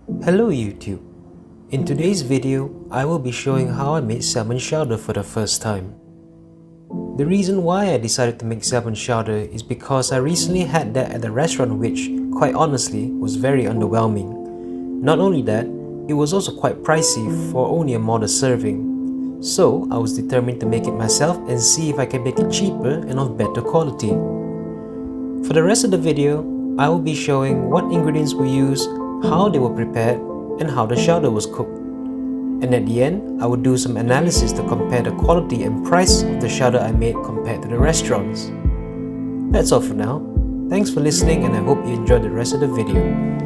Hello YouTube. In today's video, I will be showing how I made salmon chowder for the first time. The reason why I decided to make salmon chowder is because I recently had that at the restaurant which, quite honestly, was very underwhelming. Not only that, it was also quite pricey for only a modest serving. So I was determined to make it myself and see if I can make it cheaper and of better quality. For the rest of the video, I will be showing what ingredients were used, how they were prepared, and how the chowder was cooked. And at the end, I will do some analysis to compare the quality and price of the chowder I made compared to the restaurants. That's all for now. Thanks for listening and I hope you enjoyed the rest of the video.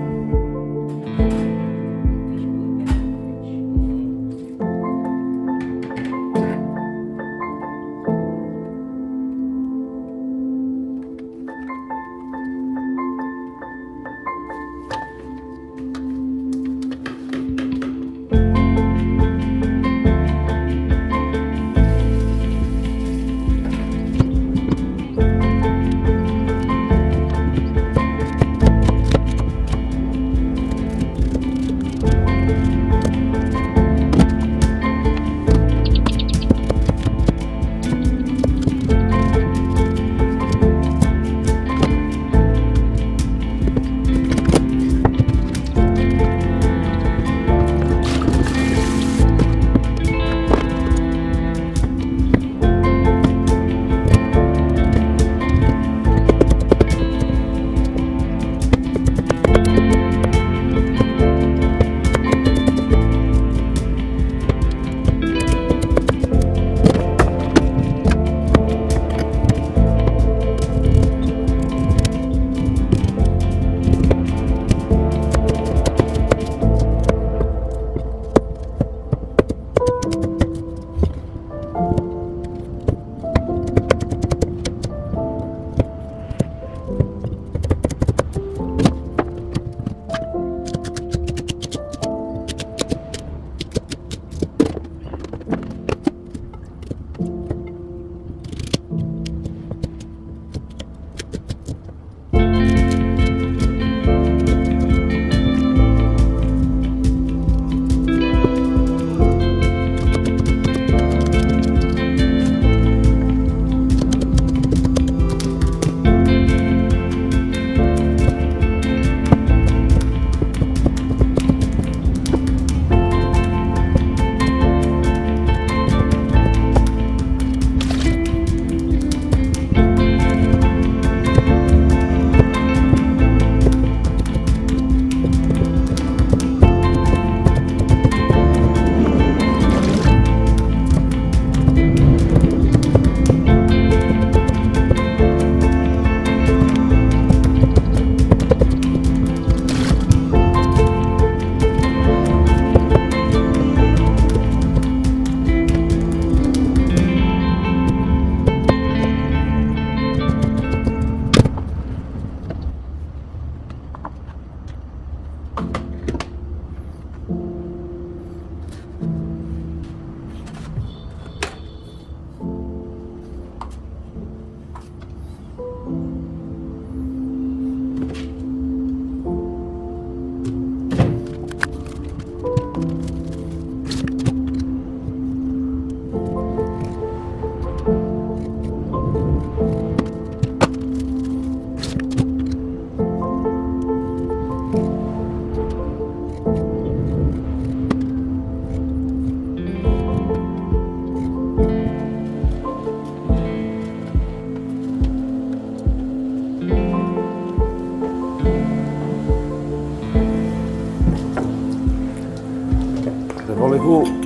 Assalamualaikum.